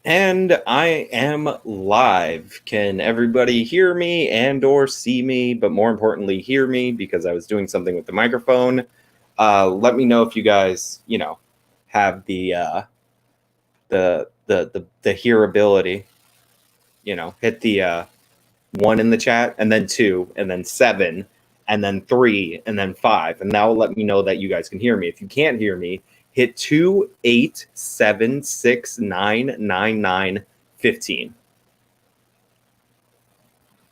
And I am live. Can everybody hear me and or see me, but more importantly, hear me because I was doing something with the microphone. Let me know if you guys, have the hearability. Hit the 1 in the chat, and then 2, and then 7, and then 3, and then 5. And that will let me know that you guys can hear me. If you can't hear me, hit 2, 8, 7, 6, 9, 9, 9, 15.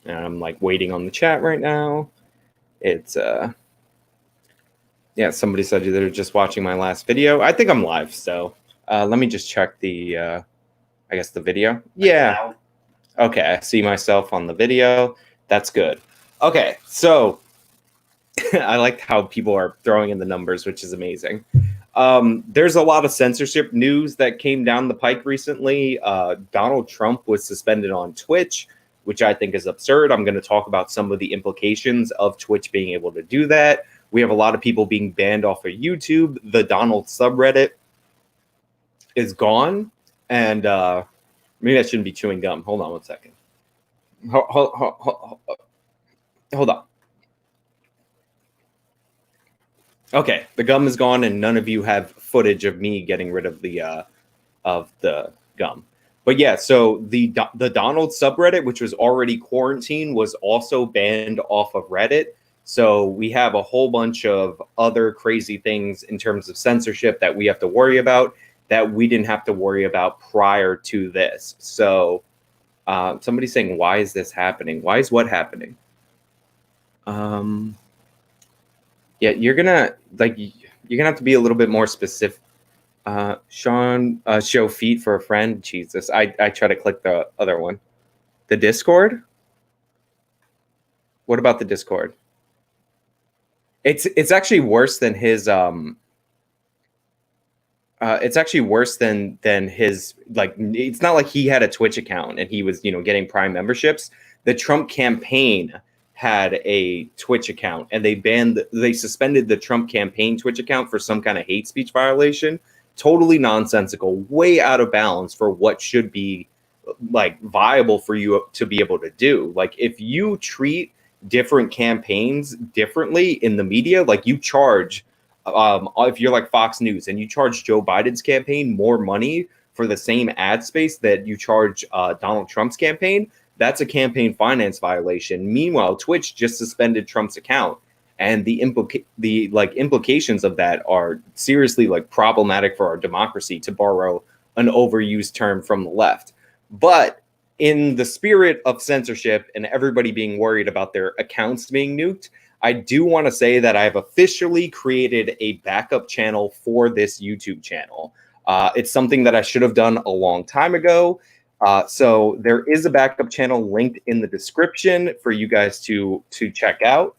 And I'm like waiting on the chat right now. It's yeah, somebody said they're just watching my last video. I think I'm live, so let me just check the I guess the video. Yeah. Okay, I see myself on the video. That's good. Okay, so I like how people are throwing in the numbers, which is amazing. There's a lot of censorship news that came down the pike recently. Donald Trump was suspended on Twitch, which I think is absurd. I'm going to talk about some of the implications of Twitch being able to do that. We have a lot of people being banned off of YouTube. The Donald subreddit is gone. And maybe I shouldn't be chewing gum. Hold on one second. Hold on. Okay, the gum is gone, and none of you have footage of me getting rid of the gum. But yeah, so the Donald subreddit, which was already quarantined, was also banned off of Reddit. So we have a whole bunch of other crazy things in terms of censorship that we have to worry about that we didn't have to worry about prior to this. So somebody's saying, why is this happening? Why is what happening? Yeah, you're gonna have to be a little bit more specific. Sean, show feet for a friend. Jesus, I try to click the other one. The Discord? What about the Discord? It's actually worse than his it's actually worse than his, like, it's not like he had a Twitch account and he was, getting Prime memberships. The Trump campaign had a Twitch account, and they suspended the Trump campaign Twitch account for some kind of hate speech violation. Totally nonsensical, way out of balance for what should be like viable for you to be able to do. Like, if you treat different campaigns differently in the media, like you charge if you're like Fox News and you charge Joe Biden's campaign more money for the same ad space that you charge Donald Trump's campaign, that's a campaign finance violation. Meanwhile, Twitch just suspended Trump's account, and the implications of that are seriously like problematic for our democracy, to borrow an overused term from the left. But in the spirit of censorship and everybody being worried about their accounts being nuked, I do want to say that I have officially created a backup channel for this YouTube channel. It's something that I should have done a long time ago. So there is a backup channel linked in the description for you guys to check out.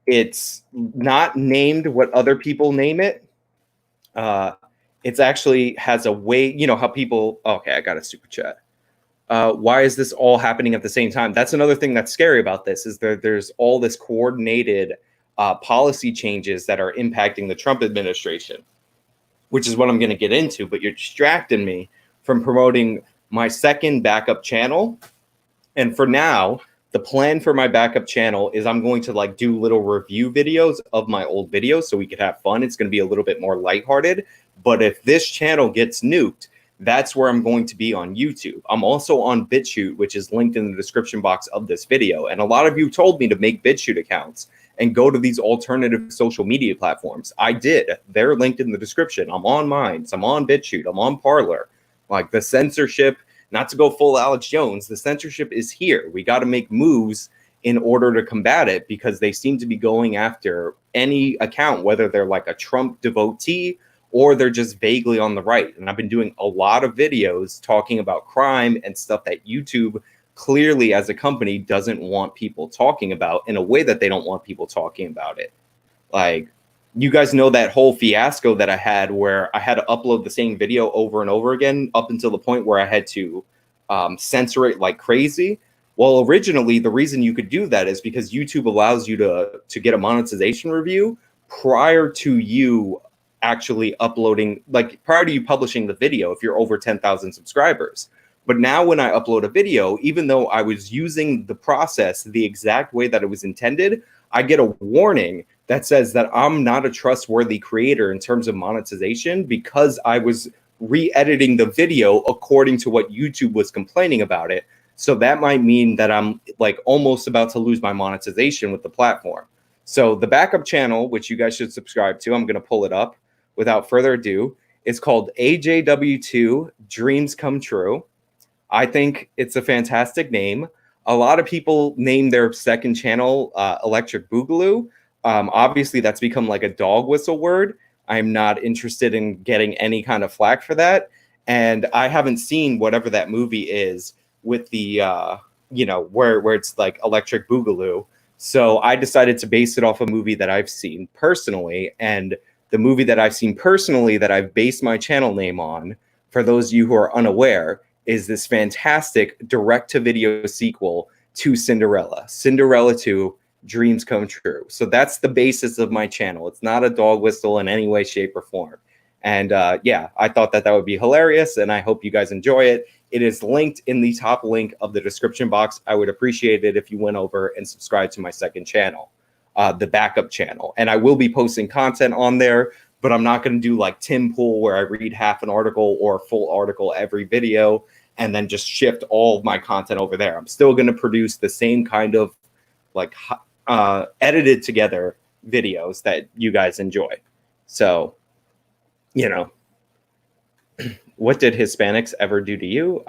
It's not named what other people name it. It's actually has a way, how people, okay, I got a super chat. Why is this all happening at the same time? That's another thing that's scary about this, is there's all this coordinated policy changes that are impacting the Trump administration, which is what I'm going to get into. But you're distracting me from promoting my second backup channel. And for now, the plan for my backup channel is I'm going to like do little review videos of my old videos so we could have fun. It's going to be a little bit more lighthearted. But if this channel gets nuked, that's where I'm going to be on YouTube. I'm also on BitChute, which is linked in the description box of this video. And a lot of you told me to make BitChute accounts and go to these alternative social media platforms. I did. They're linked in the description. I'm on Minds. I'm on BitChute. I'm on Parler. Like, the censorship, not to go full Alex Jones, the censorship is here. We got to make moves in order to combat it, because they seem to be going after any account, whether they're like a Trump devotee or they're just vaguely on the right. And I've been doing a lot of videos talking about crime and stuff that YouTube clearly as a company doesn't want people talking about, in a way that they don't want people talking about it. Like, you guys know that whole fiasco that I had where I had to upload the same video over and over again, up until the point where I had to censor it like crazy. Well, originally, the reason you could do that is because YouTube allows you to get a monetization review prior to you actually uploading, like prior to you publishing the video, if you're over 10,000 subscribers. But now when I upload a video, even though I was using the process the exact way that it was intended, I get a warning that says that I'm not a trustworthy creator in terms of monetization because I was re-editing the video according to what YouTube was complaining about it. So that might mean that I'm like almost about to lose my monetization with the platform. So the backup channel, which you guys should subscribe to, I'm going to pull it up without further ado. It's called AJW2 Dreams Come True. I think it's a fantastic name. A lot of people name their second channel Electric Boogaloo. Obviously, that's become like a dog whistle word. I'm not interested in getting any kind of flack for that. And I haven't seen whatever that movie is with the, where it's like Electric Boogaloo. So I decided to base it off a movie that I've seen personally. And the movie that I've seen personally that I've based my channel name on, for those of you who are unaware, is this fantastic direct-to-video sequel to Cinderella. Cinderella 2, Dreams Come True. So that's the basis of my channel. It's not a dog whistle in any way, shape, or form. And yeah, I thought that would be hilarious, and I hope you guys enjoy it. It is linked in the top link of the description box. I would appreciate it if you went over and subscribed to my second channel, the backup channel. And I will be posting content on there, but I'm not going to do like Tim Pool where I read half an article or a full article every video and then just shift all of my content over there. I'm still going to produce the same kind of like edited together videos that you guys enjoy. So, you know, what did Hispanics ever do to you?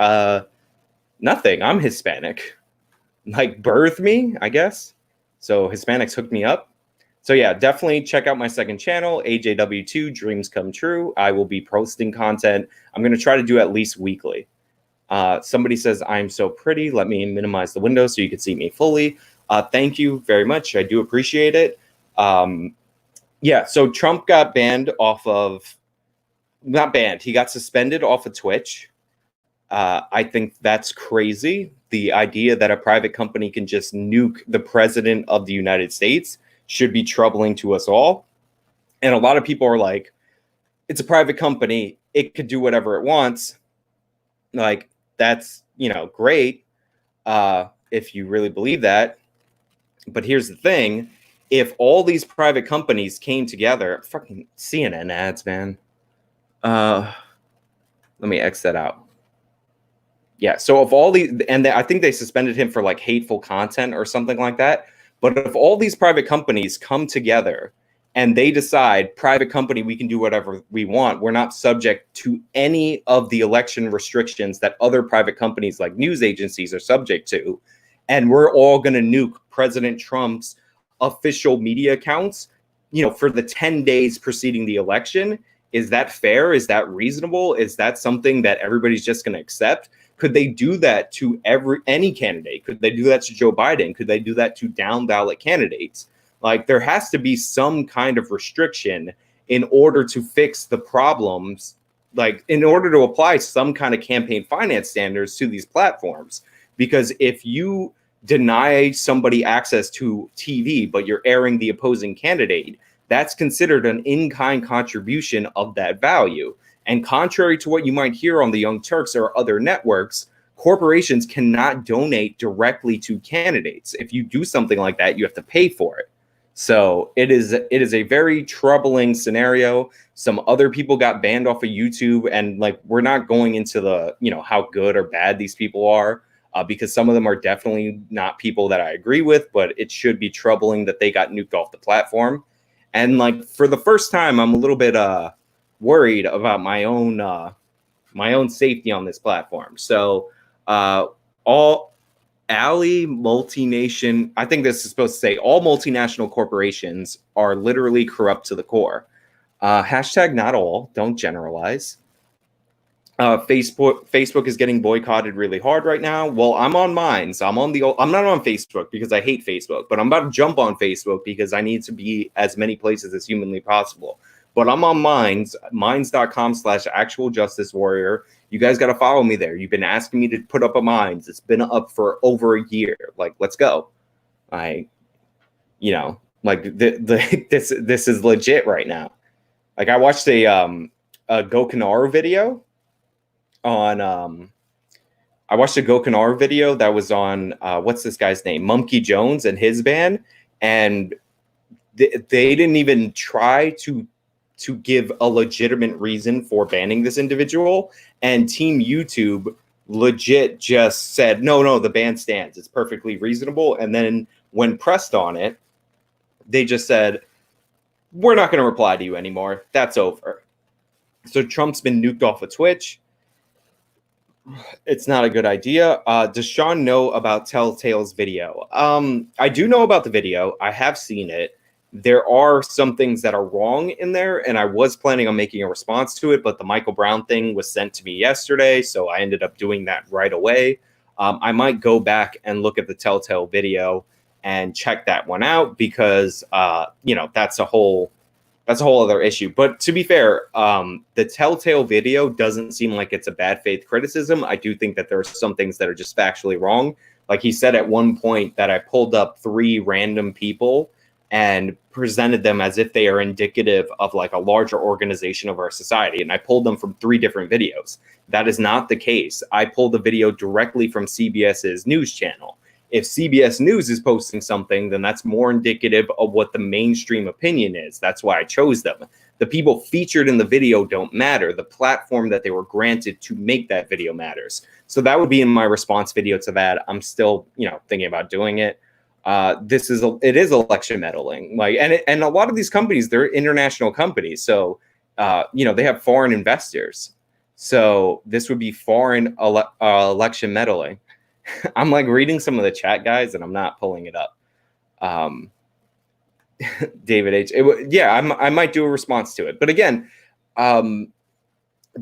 Nothing. I'm Hispanic. Like birthed me, I guess. So Hispanics hooked me up. So yeah, definitely check out my second channel, AJW2 Dreams Come True. I will be posting content. I'm going to try to do at least weekly. Somebody says, I'm so pretty. Let me minimize the window so you can see me fully. Thank you very much. I do appreciate it. Yeah, so Trump got banned off of, not banned, he got suspended off of Twitch. I think that's crazy. The idea that a private company can just nuke the president of the United States should be troubling to us all. And a lot of people are like, it's a private company. It could do whatever it wants. Like, that's, great if you really believe that. But here's the thing. If all these private companies came together, fucking CNN ads, man. Let me X that out. Yeah, so if all these, and I think they suspended him for like hateful content or something like that. But if all these private companies come together and they decide, private company, we can do whatever we want, we're not subject to any of the election restrictions that other private companies like news agencies are subject to, and we're all going to nuke President Trump's official media accounts, for the 10 days preceding the election, is that fair? Is that reasonable? Is that something that everybody's just going to accept? Could they do that to any candidate? Could they do that to Joe Biden? Could they do that to down ballot candidates? Like, there has to be some kind of restriction in order to fix the problems, like in order to apply some kind of campaign finance standards to these platforms. Because if you deny somebody access to TV, but you're airing the opposing candidate, that's considered an in-kind contribution of that value. And contrary to what you might hear on the Young Turks or other networks, corporations cannot donate directly to candidates. If you do something like that, you have to pay for it. So it is a very troubling scenario. Some other people got banned off of YouTube, and like, we're not going into the, how good or bad these people are, because some of them are definitely not people that I agree with, but it should be troubling that they got nuked off the platform. And like, for the first time, I'm a little bit worried about my own safety on this platform. So all multination, I think this is supposed to say all multinational corporations are literally corrupt to the core. Hashtag not all, don't generalize. Facebook is getting boycotted really hard right now. Well, I'm on Minds. I'm not on Facebook because I hate Facebook, but I'm about to jump on Facebook because I need to be as many places as humanly possible. But I'm on Minds, minds.com/actualjusticewarrior. You guys got to follow me there. You've been asking me to put up a Minds. It's been up for over a year. Like, let's go. This is legit right now. Like I watched a Gokinaru video on I watched a Gokinaru video that was on what's this guy's name? Mumkey Jones and his band, and they didn't even try to give a legitimate reason for banning this individual, and Team YouTube legit just said no, the ban stands, it's perfectly reasonable. And then when pressed on it, they just said, we're not going to reply to you anymore, that's over. So Trump's been nuked off of Twitch. It's not a good idea. Does Sean know about Telltale's video? I do know about the video. I have seen it. There are some things that are wrong in there, and I was planning on making a response to it, but the Michael Brown thing was sent to me yesterday, so I ended up doing that right away. I might go back and look at the Telltale video and check that one out because, that's a whole other issue. But to be fair, the Telltale video doesn't seem like it's a bad faith criticism. I do think that there are some things that are just factually wrong. Like he said at one point that I pulled up 3 random people and presented them as if they are indicative of like a larger organization of our society. And I pulled them from 3 different videos. That is not the case. I pulled the video directly from CBS's news channel. If CBS News is posting something, then that's more indicative of what the mainstream opinion is. That's why I chose them. The people featured in the video don't matter. The platform that they were granted to make that video matters. So that would be in my response video to that. I'm still, thinking about doing it. It is election meddling. And a lot of these companies, they're international companies. So, they have foreign investors. So this would be foreign election meddling. I'm like reading some of the chat, guys, and I'm not pulling it up. David H. I might do a response to it. But again, the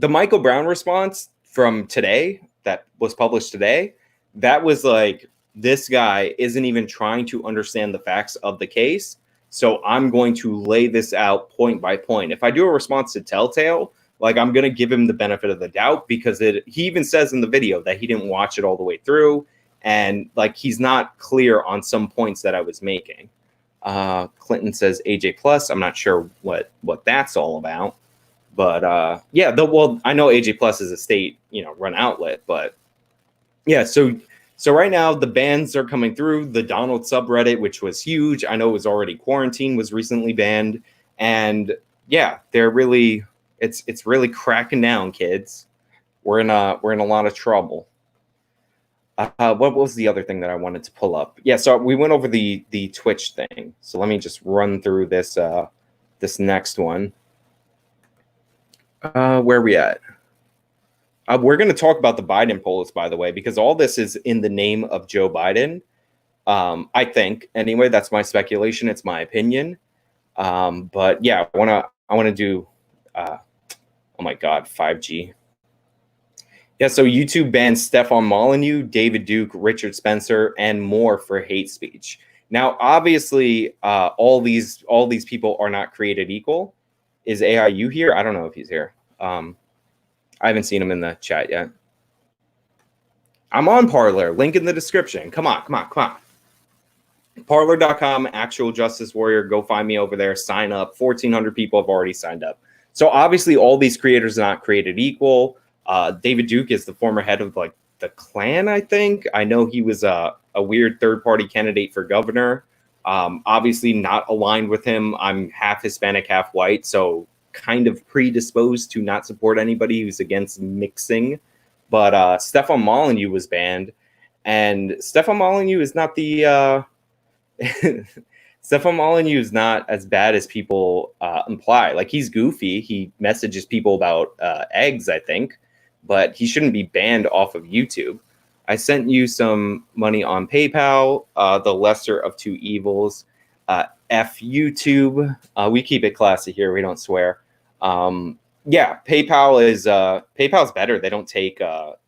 Michael Brown response from today that was published today, that was like, this guy isn't even trying to understand the facts of the case. So I'm going to lay this out point by point. If I do a response to Telltale, like I'm going to give him the benefit of the doubt because he even says in the video that he didn't watch it all the way through. And like, he's not clear on some points that I was making. Clinton says AJ Plus. I'm not sure what that's all about, but I know AJ Plus is a state, run outlet, but yeah. So right now the bans are coming through. The Donald subreddit, which was huge, I know it was already quarantined, was recently banned. And yeah, they're really, it's really cracking down, kids. We're in a lot of trouble. What was the other thing that I wanted to pull up? Yeah, so we went over the Twitch thing. So let me just run through this this next one. Where are we at? We're going to talk about the Biden polls, by the way, because all this is in the name of Joe Biden. I think anyway. That's my speculation. It's my opinion. But yeah, I want to do. Oh my God, 5G. Yeah, so YouTube banned Stefan Molyneux, David Duke, Richard Spencer, and more for hate speech. Now, obviously, all these people are not created equal. Is AIU here? I don't know if he's here. I haven't seen him in the chat yet. I'm on Parler. Link in the description. Come on. Parler.com, Actual Justice Warrior. Go find me over there. Sign up. 1,400 people have already signed up. So obviously, all these creators are not created equal. David Duke is the former head of like the Klan, I think. I know he was a weird third-party candidate for governor. Obviously not aligned with him. I'm half Hispanic, half white, so kind of predisposed to not support anybody who's against mixing. But Stefan Molyneux was banned, and Stefan Molyneux is not the Stefan Molyneux is not as bad as people imply. Like, he's goofy. He messages people about eggs, I think, but he shouldn't be banned off of YouTube. I sent you some money on PayPal, the lesser of two evils. F YouTube. We keep it classy here. We don't swear. Yeah, PayPal's better. They don't take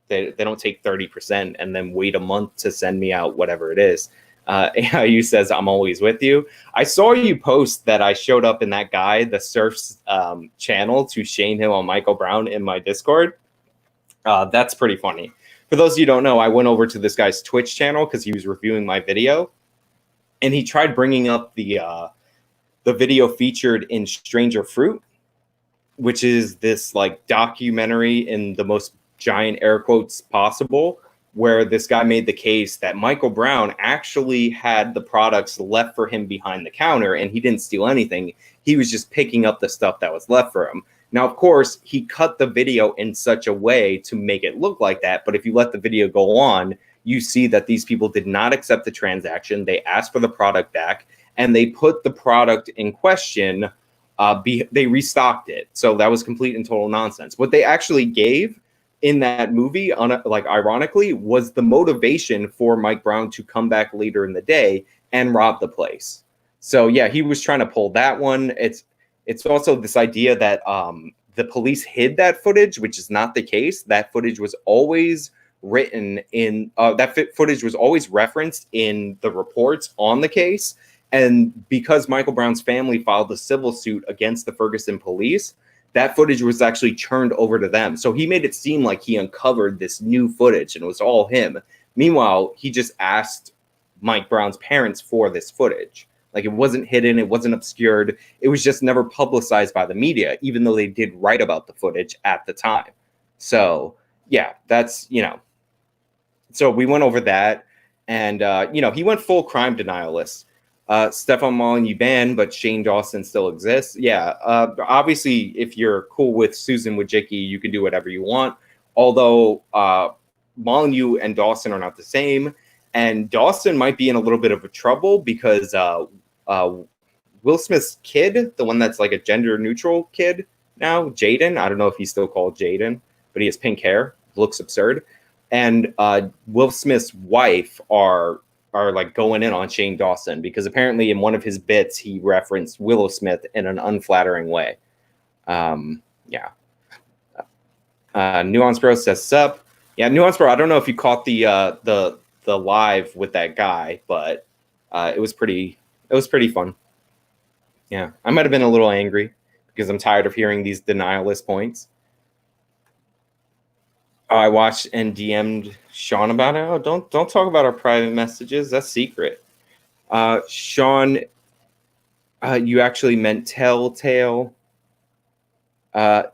they don't take 30% and then wait a month to send me out whatever it is. AIU says I'm always with you. I saw you post that I showed up in that guy, the Surf's channel, to shame him on Michael Brown in my Discord. That's pretty funny. For those of you who don't know, I went over to this guy's Twitch channel because he was reviewing my video, and he tried bringing up the video featured in Stranger Fruit. which is this like documentary in the most giant air quotes possible, where this guy made the case that Michael Brown actually had the products left for him behind the counter and he didn't steal anything. He was just picking up the stuff that was left for him. Now, of course, he cut the video in such a way to make it look like that. But if you let the video go on, you see that these people did not accept the transaction. They asked for the product back and they put the product in question. They restocked it. So that was complete and total nonsense. What they actually gave in that movie, like ironically, was the motivation for Mike Brown to come back later in the day and rob the place. So yeah, he was trying to pull that one. It's also this idea that the police hid that footage, which is not the case. That footage was always written in footage was always referenced in the reports on the case. And because Michael Brown's family filed a civil suit against the Ferguson police, that footage was actually turned over to them. So he made it seem like he uncovered this new footage and it was all him. Meanwhile, he just asked Mike Brown's parents for this footage. Like, it wasn't hidden, it wasn't obscured. It was just never publicized by the media, even though they did write about the footage at the time. So yeah, that's, so we went over that. And, he went full crime denialist. Stefan Molyneux banned, but Shane Dawson still exists. Yeah, obviously, if you're cool with Susan Wojcicki, you can do whatever you want. Although Molyneux and Dawson are not the same. And Dawson might be in a little bit of a trouble because Will Smith's kid, the one that's like a gender neutral kid now, Jaden. I don't know if he's still called Jaden, but he has pink hair. Looks absurd. And Will Smith's wife are like going in on Shane Dawson because apparently in one of his bits he referenced Willow Smith in an unflattering way. Nuance Bro says sup. Yeah, Nuance Bro. I don't know if you caught the live with that guy, but it was pretty fun. Yeah, I might have been a little angry because I'm tired of hearing these denialist points. I watched and DM'd Sean about it. Oh, don't talk about our private messages. That's secret. Sean, you actually meant telltale. You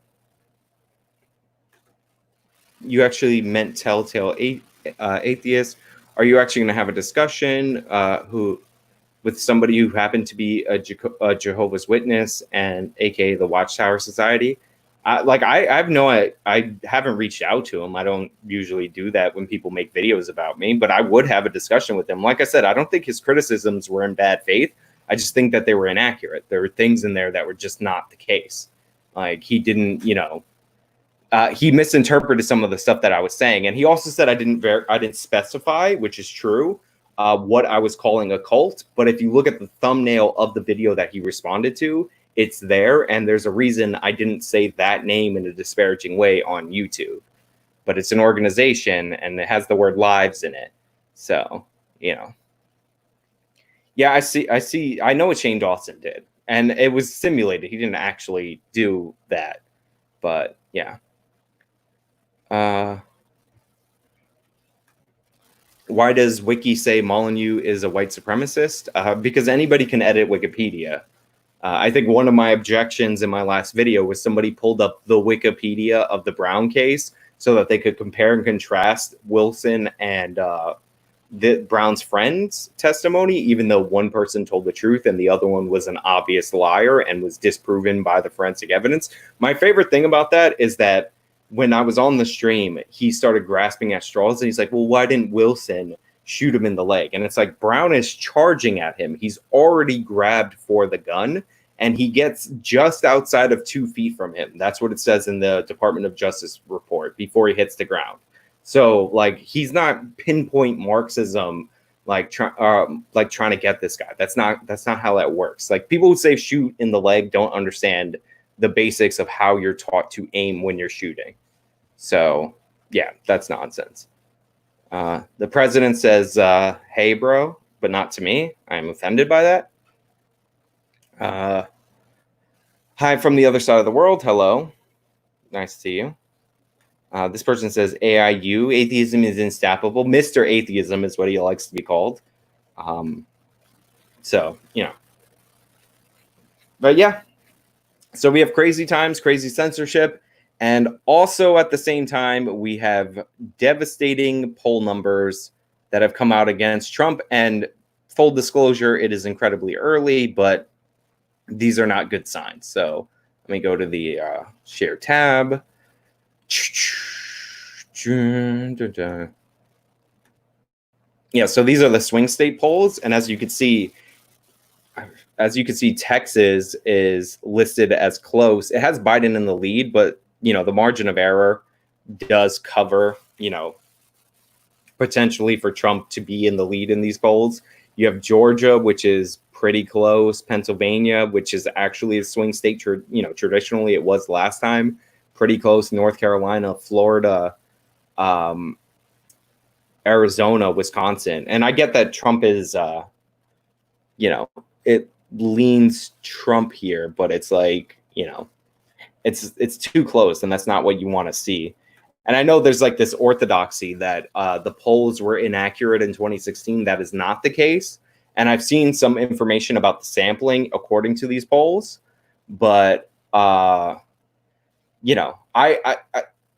actually meant telltale atheist. Are you actually going to have a discussion with somebody who happened to be a Jehovah's Witness and aka the Watchtower Society? I haven't reached out to him. I don't usually do that when people make videos about me, but I would have a discussion with him. Like I said, I don't think his criticisms were in bad faith. I just think that they were inaccurate. There were things in there that were just not the case. Like, he didn't, he misinterpreted some of the stuff that I was saying. And he also said I didn't specify, which is true, what I was calling a cult. But if you look at the thumbnail of the video that he responded to, it's there, and there's a reason I didn't say that name in a disparaging way on YouTube. But it's an organization, and it has the word lives in it. So, yeah, I see. I know what Shane Dawson did, and it was simulated. He didn't actually do that, but yeah. Why does Wiki say Molyneux is a white supremacist? Because anybody can edit Wikipedia. I think one of my objections in my last video was somebody pulled up the Wikipedia of the Brown case so that they could compare and contrast Wilson and the Brown's friend's testimony, even though one person told the truth and the other one was an obvious liar and was disproven by the forensic evidence. My favorite thing about that is that when I was on the stream, he started grasping at straws and he's like, well, why didn't Wilson shoot him in the leg? And it's like, Brown is charging at him. He's already grabbed for the gun and he gets just outside of 2 feet from him. That's what it says in the Department of Justice report before he hits the ground. So like, he's not pinpoint Marxism, like trying to get this guy. That's not how that works. Like, people who say shoot in the leg don't understand the basics of how you're taught to aim when you're shooting. So yeah, that's nonsense. The president says, hey, bro, but not to me. I'm offended by that. Hi from the other side of the world. Hello. Nice to see you. This person says, AIU, atheism is unstoppable. Mr. Atheism is what he likes to be called. So, but yeah. So we have crazy times, crazy censorship, and also at the same time, we have devastating poll numbers that have come out against Trump. And full disclosure, it is incredibly early, but these are not good signs. So let me go to the share tab. Yeah, so these are the swing state polls, and as you can see, Texas is listed as close. It has Biden in the lead, but the margin of error does cover, potentially for Trump to be in the lead in these polls. You have Georgia, which is pretty close. Pennsylvania, which is actually a swing state. Traditionally it was last time, pretty close. North Carolina, Florida, Arizona, Wisconsin. And I get that Trump is, it leans Trump here, but it's like, it's too close, and that's not what you want to see. And I know there's like this orthodoxy that the polls were inaccurate in 2016. That is not the case. And I've seen some information about the sampling according to these polls, but I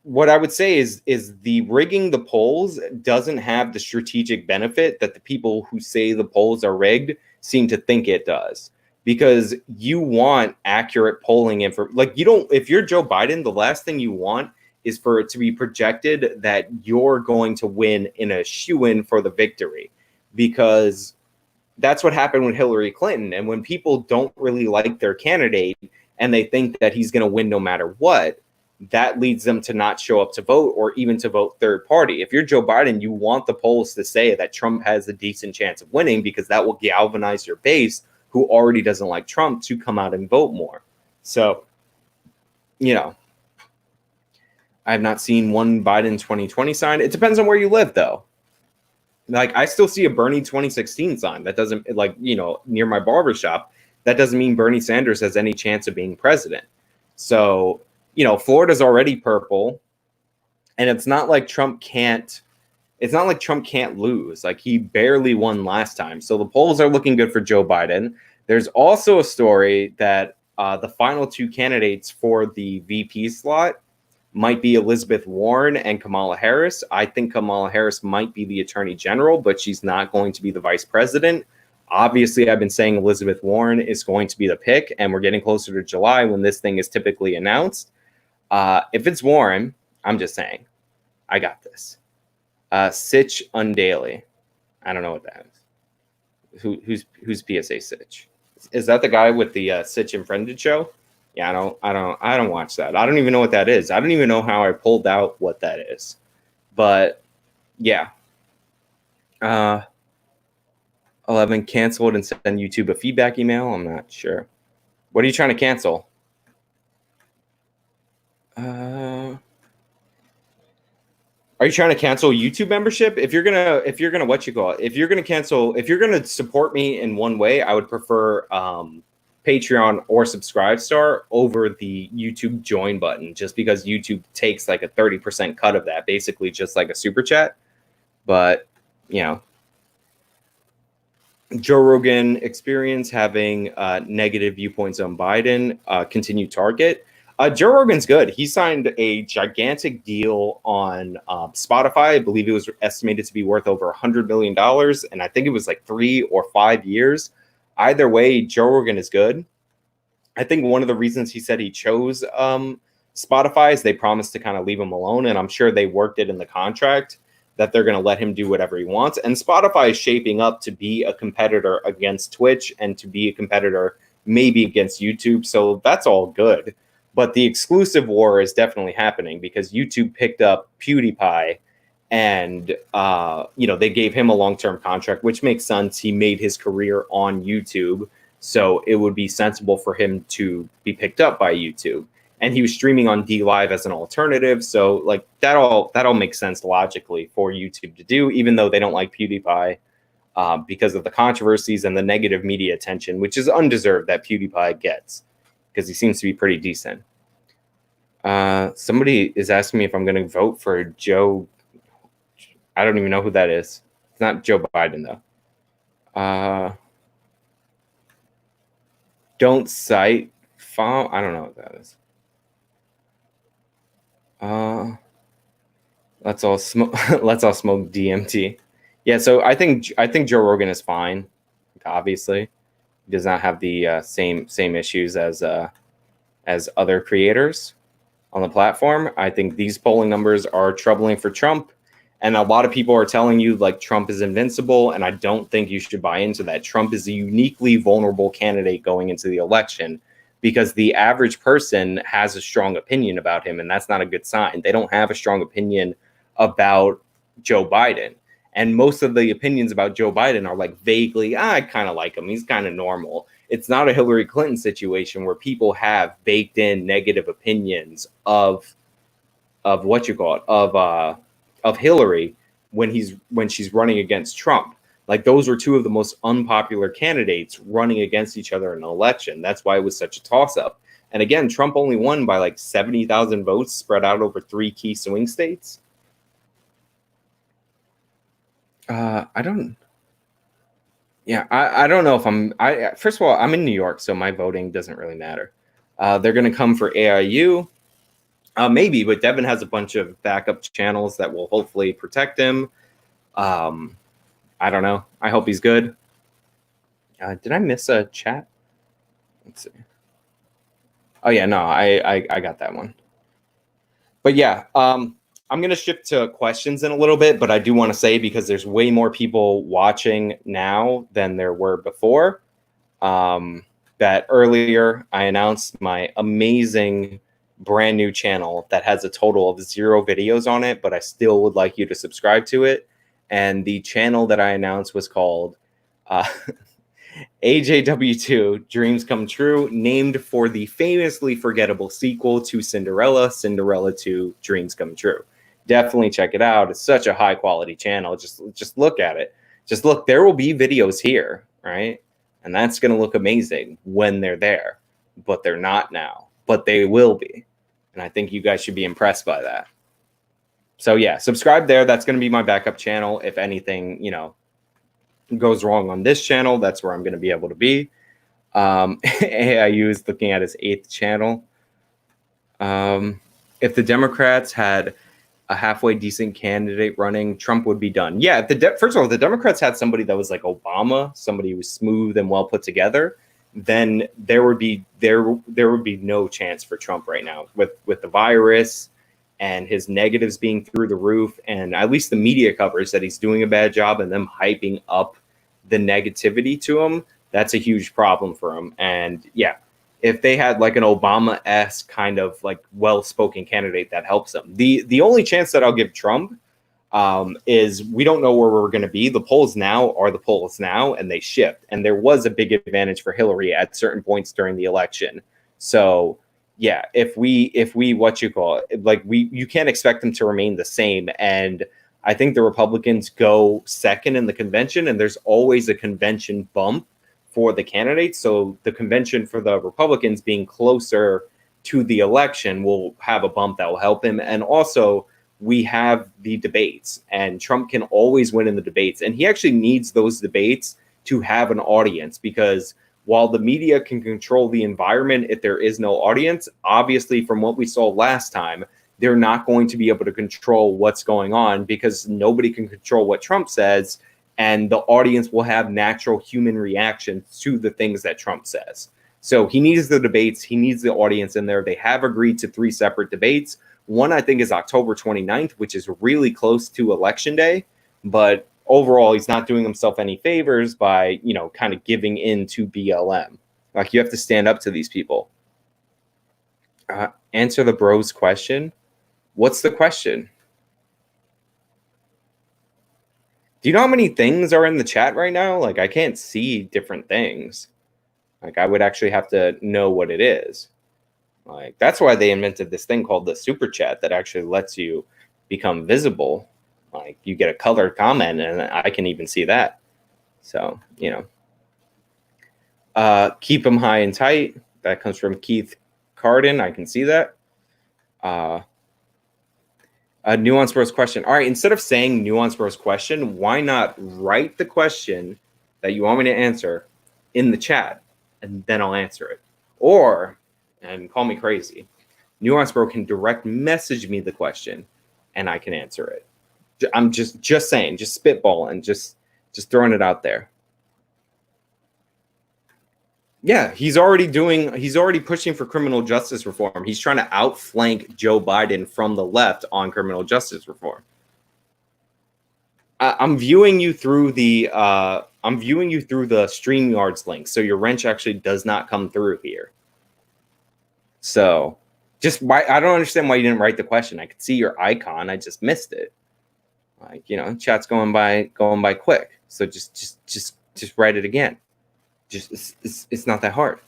what I would say is the rigging the polls doesn't have the strategic benefit that the people who say the polls are rigged seem to think it does. Because you want accurate polling info. Like, if you're Joe Biden, the last thing you want is for it to be projected that you're going to win in a shoo-in for the victory, because that's what happened with Hillary Clinton. And when people don't really like their candidate and they think that he's going to win no matter what, that leads them to not show up to vote, or even to vote third party. If you're Joe Biden, you want the polls to say that Trump has a decent chance of winning, because that will galvanize your base who already doesn't like Trump to come out and vote more. So, I have not seen one Biden 2020 sign. It depends on where you live, though. Like, I still see a Bernie 2016 sign. That doesn't, near my barbershop. That doesn't mean Bernie Sanders has any chance of being president. So, Florida's already purple, and it's not like Trump can't lose. Like, he barely won last time. So the polls are looking good for Joe Biden. There's also a story that the final two candidates for the VP slot might be Elizabeth Warren and Kamala Harris. I think Kamala Harris might be the attorney general, but she's not going to be the vice president. Obviously, I've been saying Elizabeth Warren is going to be the pick, and we're getting closer to July when this thing is typically announced. If it's Warren, I'm just saying, I got this. Sitch Undaily. I don't know what that is. Who's PSA Sitch? Is that the guy with the Sitch and Friended show? Yeah, I don't watch that. I don't even know what that is. I don't even know how I pulled out what that is. But yeah. 11, canceled and send YouTube a feedback email. I'm not sure. What are you trying to cancel? Are you trying to cancel YouTube membership? If you're gonna support me in one way, I would prefer Patreon or Subscribestar over the YouTube join button, just because YouTube takes like a 30% cut of that, basically just like a super chat. But Joe Rogan experience having negative viewpoints on Biden, continue target. Joe Rogan's good. He signed a gigantic deal on Spotify. I believe it was estimated to be worth over $100 million. And I think it was like 3 or 5 years. Either way, Joe Rogan is good. I think one of the reasons he said he chose Spotify is they promised to kind of leave him alone. And I'm sure they worked it in the contract that they're going to let him do whatever he wants. And Spotify is shaping up to be a competitor against Twitch and to be a competitor maybe against YouTube. So that's all good. But the exclusive war is definitely happening, because YouTube picked up PewDiePie, and they gave him a long-term contract, which makes sense. He made his career on YouTube, so it would be sensible for him to be picked up by YouTube. And he was streaming on DLive as an alternative, so like that all makes sense logically for YouTube to do, even though they don't like PewDiePie because of the controversies and the negative media attention, which is undeserved, that PewDiePie gets, because he seems to be pretty decent. Somebody is asking me if I'm going to vote for Joe. I don't even know who that is. It's not Joe Biden, though. Don't cite I don't know what that is. Let's all smoke. Let's all smoke DMT. Yeah, so I think Joe Rogan is fine. Obviously, he does not have the same issues as other creators on the platform. I think these polling numbers are troubling for Trump. And a lot of people are telling you like Trump is invincible. And I don't think you should buy into that. Trump is a uniquely vulnerable candidate going into the election because the average person has a strong opinion about him. And that's not a good sign. They don't have a strong opinion about Joe Biden. And most of the opinions about Joe Biden are like vaguely, I kind of like him. He's kind of normal. It's not a Hillary Clinton situation where people have baked in negative opinions of what you call it of Hillary when she's running against Trump. Like those were two of the most unpopular candidates running against each other in an election. That's why it was such a toss up. And again, Trump only won by like 70,000 votes spread out over 3 key swing states. I don't. Yeah, I don't know if first of all, I'm in New York, so my voting doesn't really matter. They're going to come for AIU. Maybe, but Devin has a bunch of backup channels that will hopefully protect him. I don't know. I hope he's good. Did I miss a chat? Let's see. Oh yeah, no, I got that one. But yeah, I'm going to shift to questions in a little bit, but I do want to say, because there's way more people watching now than there were before, that earlier I announced my amazing brand new channel that has a total of 0 videos on it, but I still would like you to subscribe to it. And the channel that I announced was called AJW2 Dreams Come True, named for the famously forgettable sequel to Cinderella 2 Dreams Come True. Definitely check it out. It's such a high quality channel. Just look at it. Just look, there will be videos here, right? And that's going to look amazing when they're there, but they're not now, but they will be. And I think you guys should be impressed by that. So yeah, subscribe there. That's going to be my backup channel. If anything, goes wrong on this channel, that's where I'm going to be able to be. AIU is looking at his 8th channel. If the Democrats had a halfway decent candidate running, Trump would be done. Yeah, first of all, if the Democrats had somebody that was like Obama, somebody who was smooth and well put together, then there would be no chance for Trump right now with the virus and his negatives being through the roof, and at least the media covers that he's doing a bad job and them hyping up the negativity to him. That's a huge problem for him. And yeah, if they had like an Obama-esque kind of like well-spoken candidate that helps them, the only chance that I'll give Trump is we don't know where we're going to be. The polls now are the polls now, and they shift. And there was a big advantage for Hillary at certain points during the election. So yeah, if we what you call it, like you can't expect them to remain the same. And I think the Republicans go second in the convention, and there's always a convention bump for the candidates. So the convention for the Republicans being closer to the election will have a bump that will help him. And also, we have the debates, and Trump can always win in the debates. And he actually needs those debates to have an audience, because while the media can control the environment, if there is no audience, obviously from what we saw last time, they're not going to be able to control what's going on, because nobody can control what Trump says, and the audience will have natural human reactions to the things that Trump says. So he needs the debates. He needs the audience in there. They have agreed to 3 separate debates. One, I think, is October 29th, which is really close to Election Day. But overall, he's not doing himself any favors by, kind of giving in to BLM. Like, you have to stand up to these people. Answer the bro's question. What's the question? Do you know how many things are in the chat right now? Like, I can't see different things. Like, I would actually have to know what it is. Like, that's why they invented this thing called the super chat that actually lets you become visible. Like, you get a colored comment, and I can even see that. So, keep them high and tight. That comes from Keith Carden. I can see that. A nuanced bros question. All right, instead of saying nuanced bros question, why not write the question that you want me to answer in the chat, and then I'll answer it? Or and call me crazy. Nuance Bro can direct message me the question, and I can answer it. I'm just saying, just spitballing, just throwing it out there. Yeah, he's already pushing for criminal justice reform. He's trying to outflank Joe Biden from the left on criminal justice reform. I'm viewing you through the StreamYards link, so your wrench actually does not come through here. So, I don't understand why you didn't write the question. I could see your icon, I just missed it. Like, chat's going by quick. So just write it again. It's not that hard.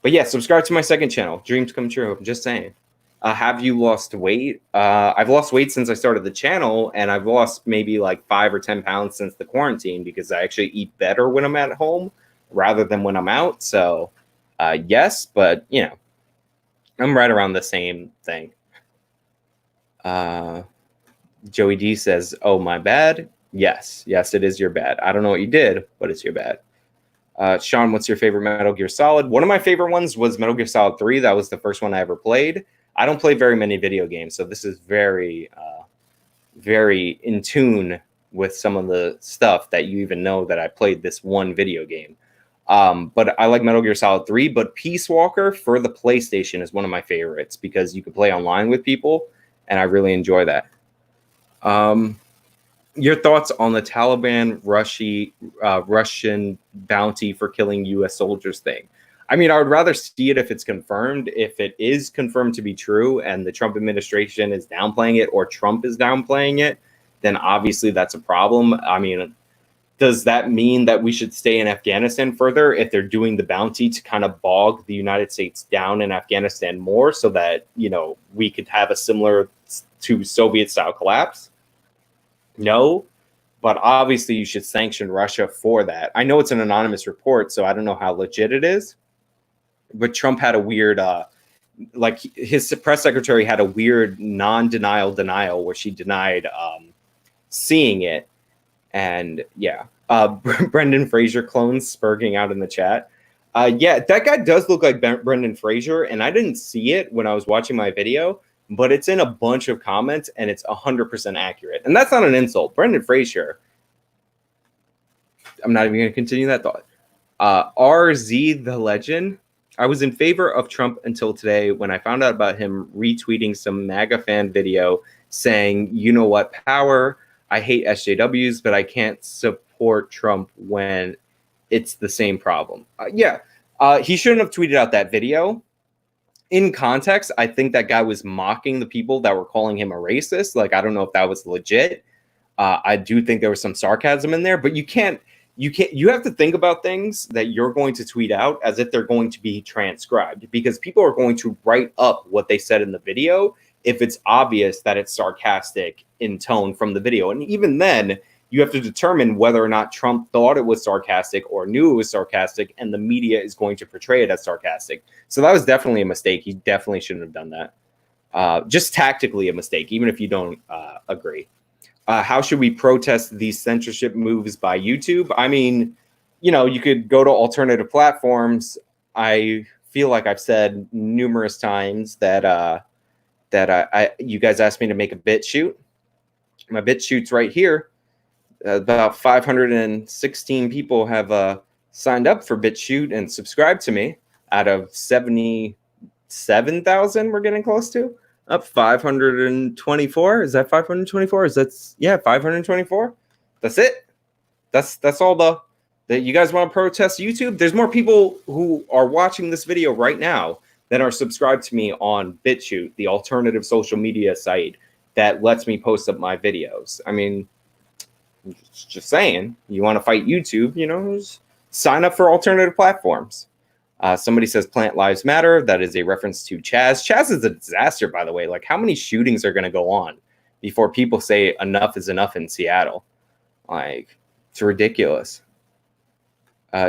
But yeah, subscribe to my second channel, Dreams Come True. I'm just saying. Have you lost weight? I've lost weight since I started the channel, and I've lost maybe like 5 or 10 pounds since the quarantine because I actually eat better when I'm at home rather than when I'm out. So yes, but I'm right around the same thing. Joey D says, "Oh, my bad." Yes, it is your bad. I don't know what you did, but it's your bad. Sean, what's your favorite Metal Gear Solid? One of my favorite ones was Metal Gear Solid 3. That was the first one I ever played. I don't play very many video games, so this is very, very in tune with some of the stuff that you even know that I played this one video game. But I like Metal Gear Solid 3, but Peace Walker for the PlayStation is one of my favorites because you could play online with people, and I really enjoy that. Your thoughts on the Taliban Russian bounty for killing U.S. soldiers thing? I mean, I would rather see it if it's confirmed. If it is confirmed to be true and the Trump administration is downplaying it or Trump is downplaying it, then obviously that's a problem. I mean, does that mean that we should stay in Afghanistan further if they're doing the bounty to kind of bog the United States down in Afghanistan more so that, we could have a similar to Soviet-style collapse? No, but obviously you should sanction Russia for that. I know it's an anonymous report, so I don't know how legit it is. But Trump had a weird, his press secretary had a weird non-denial denial where she denied seeing it. And yeah, Brendan Fraser clones spurging out in the chat. Yeah, that guy does look like Brendan Fraser, and I didn't see it when I was watching my video, but it's in a bunch of comments, and it's 100% accurate. And that's not an insult. Brendan Fraser, I'm not even going to continue that thought. RZ the Legend, I was in favor of Trump until today when I found out about him retweeting some MAGA fan video saying, "You know what, power, I hate SJWs, but I can't support Trump when it's the same problem." He shouldn't have tweeted out that video. In context, I think that guy was mocking the people that were calling him a racist. Like, I don't know if that was legit. I do think there was some sarcasm in there, but you have to think about things that you're going to tweet out as if they're going to be transcribed, because people are going to write up what they said in the video if it's obvious that it's sarcastic in tone from the video. And even then, you have to determine whether or not Trump thought it was sarcastic or knew it was sarcastic, and the media is going to portray it as sarcastic. So that was definitely a mistake. He definitely shouldn't have done that. Just tactically a mistake, even if you don't agree. How should we protest these censorship moves by YouTube? I mean, you could go to alternative platforms. I feel like I've said numerous times that you guys asked me to make a BitChute. My BitChute's right here. About 516 people have signed up for BitChute and subscribed to me out of 77,000 we're getting close to. Up 524. Is that 524? 524? That's it. That's all that you guys want to protest YouTube. There's more people who are watching this video right now that are subscribed to me on BitChute, the alternative social media site that lets me post up my videos. I mean, just saying, you want to fight YouTube, just sign up for alternative platforms. Somebody says Plant Lives Matter. That is a reference to Chaz. Chaz is a disaster, by the way. Like, how many shootings are going to go on before people say enough is enough in Seattle? Like, it's ridiculous.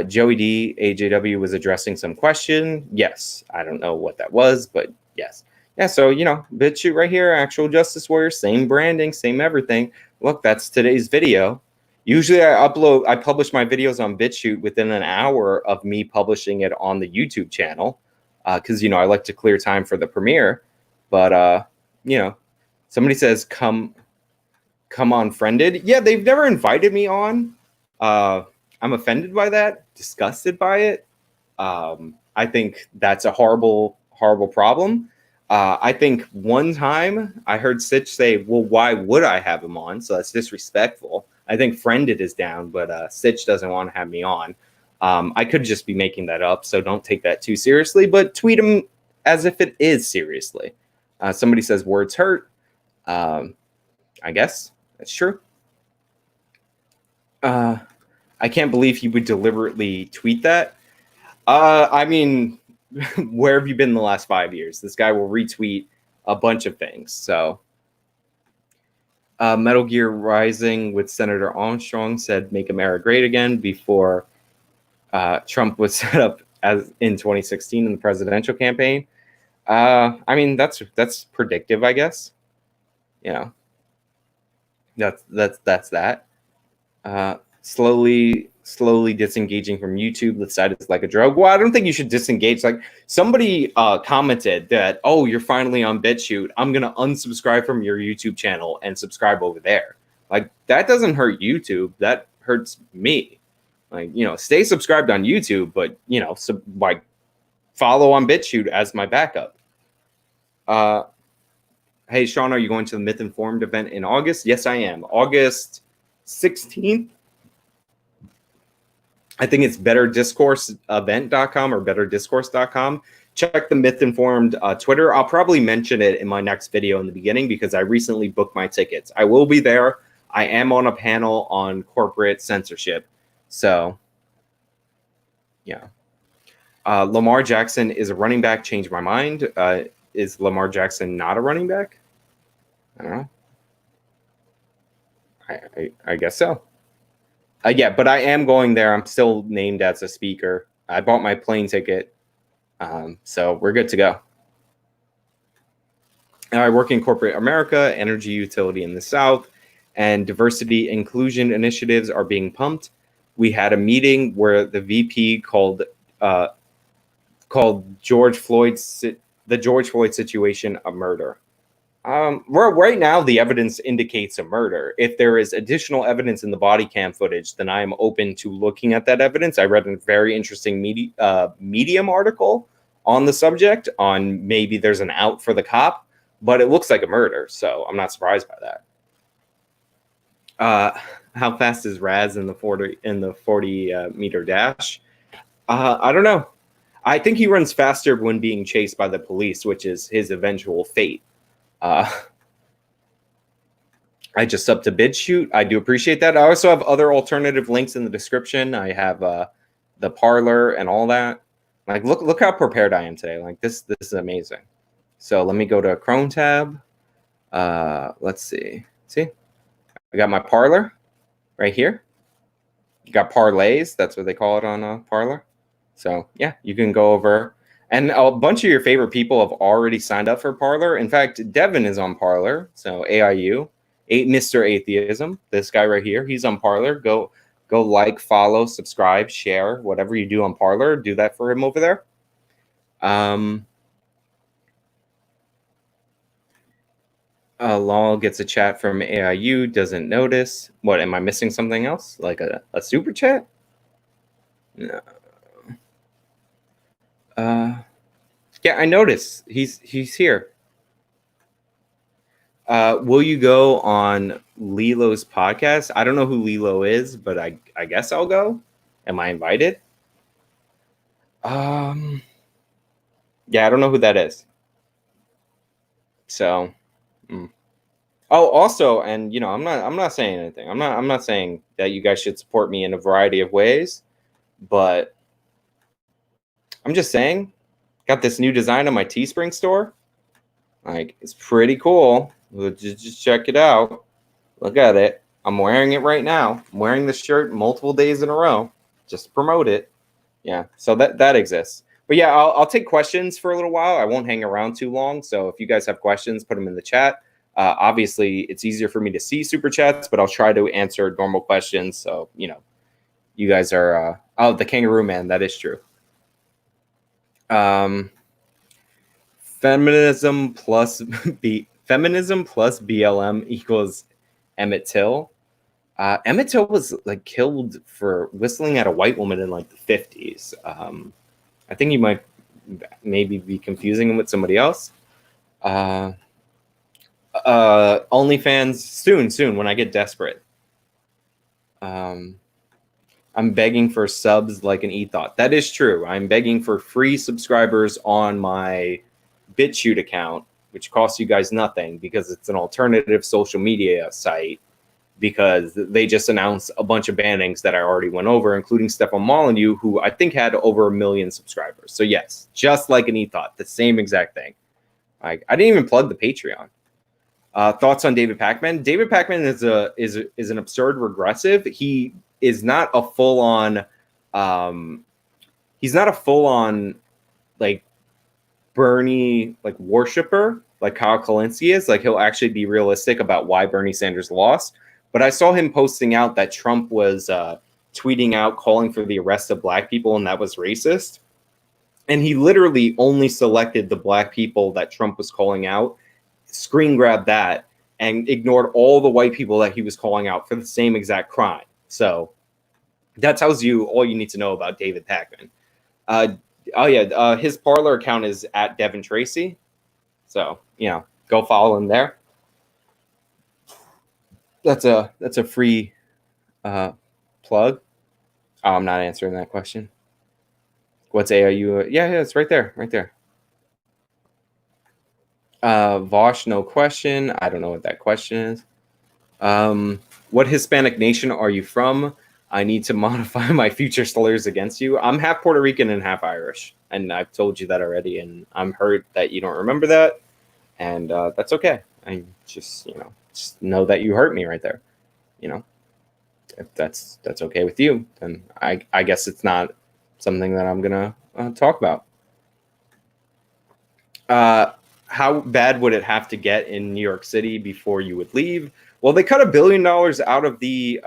Joey D, AJW was addressing some question. Yes, I don't know what that was, but yes. Yeah, so, BitChute right here, Actual Justice Warrior, same branding, same everything. Look, that's today's video. Usually I publish my videos on BitChute within an hour of me publishing it on the YouTube channel. because I like to clear time for the premiere. But somebody says come on friended. Yeah, they've never invited me on. I'm offended by that, disgusted by it. I think that's a horrible problem. I think one time I heard Sitch say, well, why would I have him on? So that's disrespectful. I think friended is down, but Sitch doesn't want to have me on. I could just be making that up, so don't take that too seriously, but tweet him as if it is seriously. Somebody says words hurt. I guess that's true. I can't believe he would deliberately tweet that. I mean, where have you been the last 5 years? This guy will retweet a bunch of things. So, Metal Gear Rising with Senator Armstrong said, "Make America Great Again" before Trump was set up as in 2016 in the presidential campaign. I mean, that's predictive, I guess. That's that. Slowly disengaging from YouTube. The site is like a drug. Well, I don't think you should disengage. Like somebody commented that, oh, you're finally on BitChute. I'm gonna unsubscribe from your YouTube channel and subscribe over there. Like that doesn't hurt YouTube. That hurts me. Like stay subscribed on YouTube, but like follow on BitChute as my backup. Hey Sean, are you going to the Myth Informed event in August? Yes, I am. August 16th. I think it's betterdiscourseevent.com or betterdiscourse.com. Check the Myth Informed Twitter. I'll probably mention it in my next video in the beginning because I recently booked my tickets. I will be there. I am on a panel on corporate censorship. So, yeah. Lamar Jackson is a running back. Changed my mind. Is Lamar Jackson not a running back? I don't know. I guess so. Yeah, but I am going there. I'm still named as a speaker. I bought my plane ticket, so we're good to go. I work in corporate America, energy utility in the South, and diversity inclusion initiatives are being pumped. We had a meeting where the VP called the George Floyd situation a murder. Right now, the evidence indicates a murder. If there is additional evidence in the body cam footage, then I am open to looking at that evidence. I read a very interesting Medium article on the subject on maybe there's an out for the cop, but it looks like a murder, so I'm not surprised by that. How fast is Raz in the 40 meter dash? I don't know. I think he runs faster when being chased by the police, which is his eventual fate. I just subbed to BitChute. I do appreciate that. I also have other alternative links in the description. I have the Parler and all that. Like, look how prepared I am today. Like this is amazing. So let me go to a Chrome tab. Let's see. See, I got my Parler right here. You got parlays. That's what they call it on Parler. So yeah, you can go over. And a bunch of your favorite people have already signed up for Parler. In fact, Devin is on Parler. So AIU, Mr. Atheism, this guy right here, he's on Parler. Go like, follow, subscribe, share, whatever you do on Parler. Do that for him over there. Lol gets a chat from AIU, doesn't notice. What, am I missing something else? Like a super chat? No. Yeah, I noticed he's here. Will you go on Lilo's podcast? I don't know who Lilo is, but I guess I'll go. Am I invited? Yeah, I don't know who that is. So, Oh, also, and I'm not saying anything. I'm not saying that you guys should support me in a variety of ways, but I'm just saying, got this new design on my Teespring store. Like, it's pretty cool. Just check it out. Look at it. I'm wearing it right now. I'm wearing this shirt multiple days in a row just to promote it. Yeah, so that exists. But yeah, I'll take questions for a little while. I won't hang around too long. So if you guys have questions, put them in the chat. Obviously, it's easier for me to see super chats, but I'll try to answer normal questions. So, you guys are, oh, the Kangaroo Man. That is true. Feminism plus BLM equals Emmett Till. Emmett Till was like killed for whistling at a white woman in like the 50s. I think you might maybe be confusing him with somebody else. OnlyFans soon when I get desperate. I'm begging for subs like an e-thought. That is true. I'm begging for free subscribers on my BitChute account, which costs you guys nothing because it's an alternative social media site, because they just announced a bunch of bannings that I already went over, including Stefan Molyneux, who I think had over 1 million subscribers. So yes, just like an e-thought, the same exact thing. I didn't even plug the Patreon. Thoughts on David Pakman? David Pakman is an absurd regressive. He is not a full on like Bernie like worshiper like Kyle Kalinske is. Like, he'll actually be realistic about why Bernie Sanders lost. But I saw him posting out that Trump was tweeting out calling for the arrest of black people, and that was racist. And he literally only selected the black people that Trump was calling out, screen grabbed that, and ignored all the white people that he was calling out for the same exact crime. So that tells you all you need to know about David Pakman. His Parler account is at Devin Tracy. So, go follow him there. That's a free plug. Oh, I'm not answering that question. What's AIU? Yeah, it's right there. Vosh, no question. I don't know what that question is. What Hispanic nation are you from? I need to modify my future slurs against you. I'm half Puerto Rican and half Irish, and I've told you that already, and I'm hurt that you don't remember that, and that's okay. I just know that you hurt me right there. If that's okay with you, then I guess it's not something that I'm gonna talk about. How bad would it have to get in New York City before you would leave? Well, they cut $1 billion out of the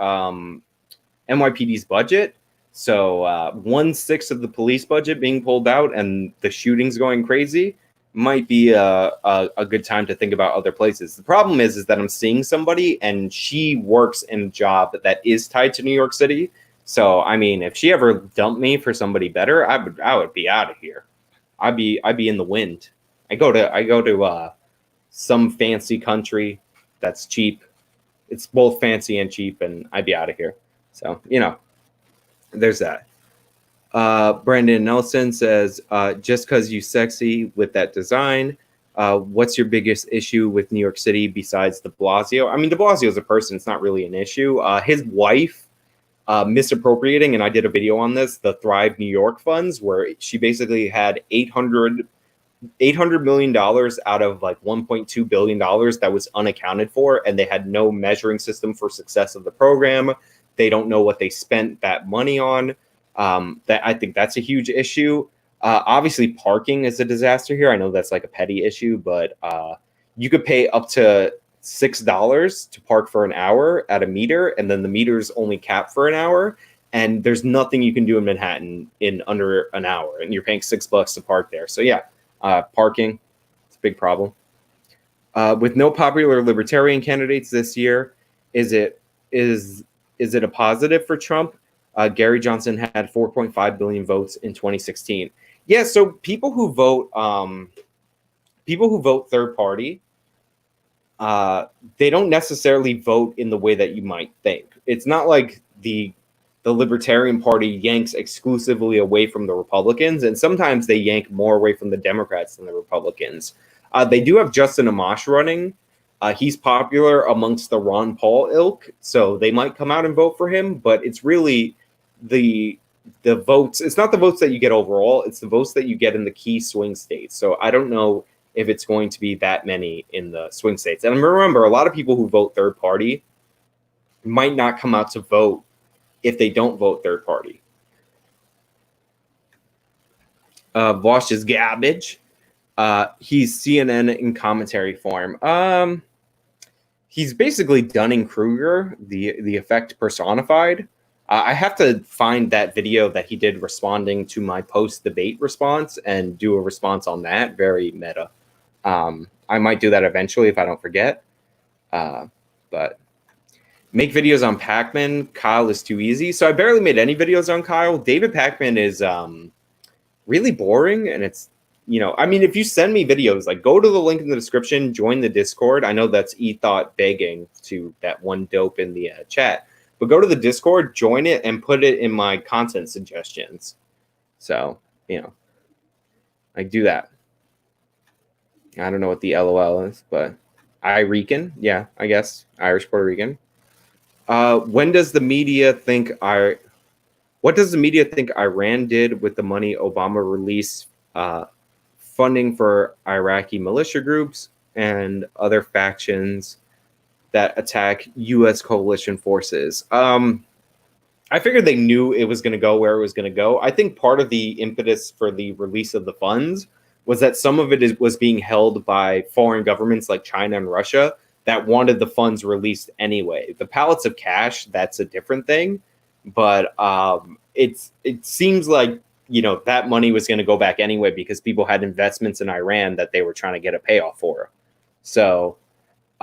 NYPD's budget. So 1/6 of the police budget being pulled out and the shootings going crazy might be a good time to think about other places. The problem is that I'm seeing somebody and she works in a job that is tied to New York City. So, I mean, if she ever dumped me for somebody better, I would be out of here. I'd be in the wind. I go to some fancy country that's cheap. It's both fancy and cheap, and I'd be out of here. So, there's that. Brandon Nelson says, just because you sexy with that design, what's your biggest issue with New York City besides de Blasio? I mean, de Blasio is a person. It's not really an issue. His wife misappropriating, and I did a video on this, the Thrive New York funds, where she basically had $800 million out of like $1.2 billion that was unaccounted for, and they had no measuring system for success of the program. They don't know what they spent that money on. That I think that's a huge issue. Obviously, parking is a disaster here. I know that's like a petty issue, but you could pay up to $6 to park for an hour at a meter, and then the meter's only capped for an hour. And there's nothing you can do in Manhattan in under an hour, and you're paying $6 to park there. So yeah, parking, it's a big problem. With no popular libertarian candidates this year, is it a positive for Trump? Gary Johnson had 4.5 billion votes in 2016. Yeah, so people who vote third party, they don't necessarily vote in the way that you might think. It's not like the Libertarian Party yanks exclusively away from the Republicans, and sometimes they yank more away from the Democrats than the Republicans. They do have Justin Amash running. He's popular amongst the Ron Paul ilk, so they might come out and vote for him, but it's really the votes. It's not the votes that you get overall, it's the votes that you get in the key swing states. So I don't know if it's going to be that many in the swing states. And remember, a lot of people who vote third party might not come out to vote if they don't vote third party. Vosh is garbage. He's CNN in commentary form. He's basically Dunning-Kruger, the effect personified. I have to find that video that he did responding to my post-debate response and do a response on that. Very meta. I might do that eventually if I don't forget. But make videos on Pakman. Kyle is too easy. So I barely made any videos on Kyle. David Pakman is really boring, and it's, I mean, if you send me videos, like, go to the link in the description, join the Discord. I know that's Ethought begging to that one dope in the chat, but go to the Discord, join it, and put it in my content suggestions. So, like, do that. I don't know what the LOL is, but Irican, yeah, I guess Irish Puerto Rican. When does the media think What does the media think Iran did with the money Obama released funding for Iraqi militia groups and other factions that attack U.S. coalition forces? I figured they knew it was going to go where it was going to go. I think part of the impetus for the release of the funds was that some of it was being held by foreign governments like China and Russia that wanted the funds released anyway. The pallets of cash, that's a different thing. But it seems like, that money was going to go back anyway because people had investments in Iran that they were trying to get a payoff for. So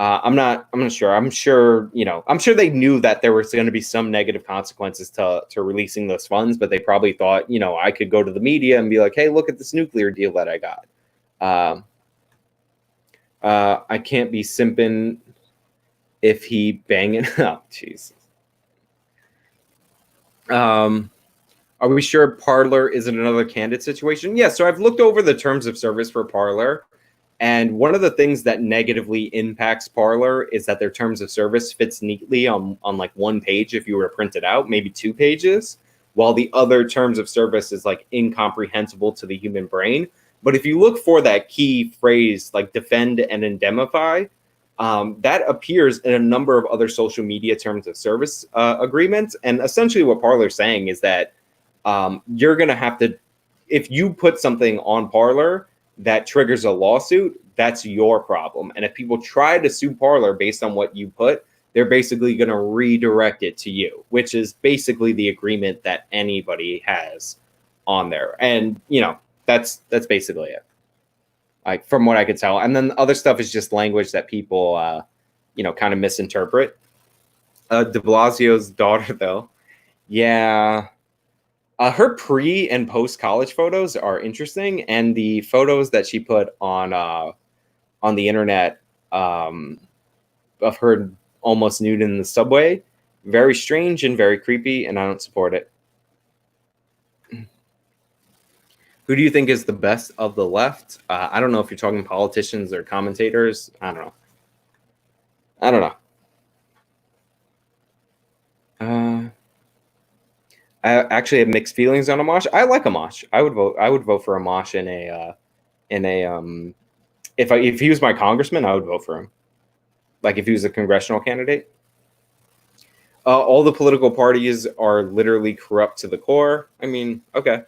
I'm not sure. I'm sure they knew that there was going to be some negative consequences to releasing those funds, but they probably thought, I could go to the media and be like, hey, look at this nuclear deal that I got. I can't be simping if he banging. Oh, Jesus. Are we sure Parler isn't another candidate situation? Yeah, so I've looked over the terms of service for Parler, and one of the things that negatively impacts Parler is that their terms of service fits neatly on like one page if you were to print it out, maybe 2 pages, while the other terms of service is like incomprehensible to the human brain. But if you look for that key phrase, like defend and indemnify, that appears in a number of other social media terms of service agreements. And essentially what Parler's saying is that you're going to have to, if you put something on Parler that triggers a lawsuit, that's your problem. And if people try to sue Parler based on what you put, they're basically going to redirect it to you, which is basically the agreement that anybody has on there. And, that's basically it. Like, from what I could tell. And then the other stuff is just language that people, kind of misinterpret. De Blasio's daughter, though. Yeah. Her pre and post college photos are interesting, and the photos that she put on the internet of her almost nude in the subway, very strange and very creepy, and I don't support it. Who do you think is the best of the left? I don't know if you're talking politicians or commentators. I don't know. I actually have mixed feelings on Amash. I like Amash. I would vote for Amash if he was my congressman, I would vote for him. Like, if he was a congressional candidate. All the political parties are literally corrupt to the core. I mean, okay.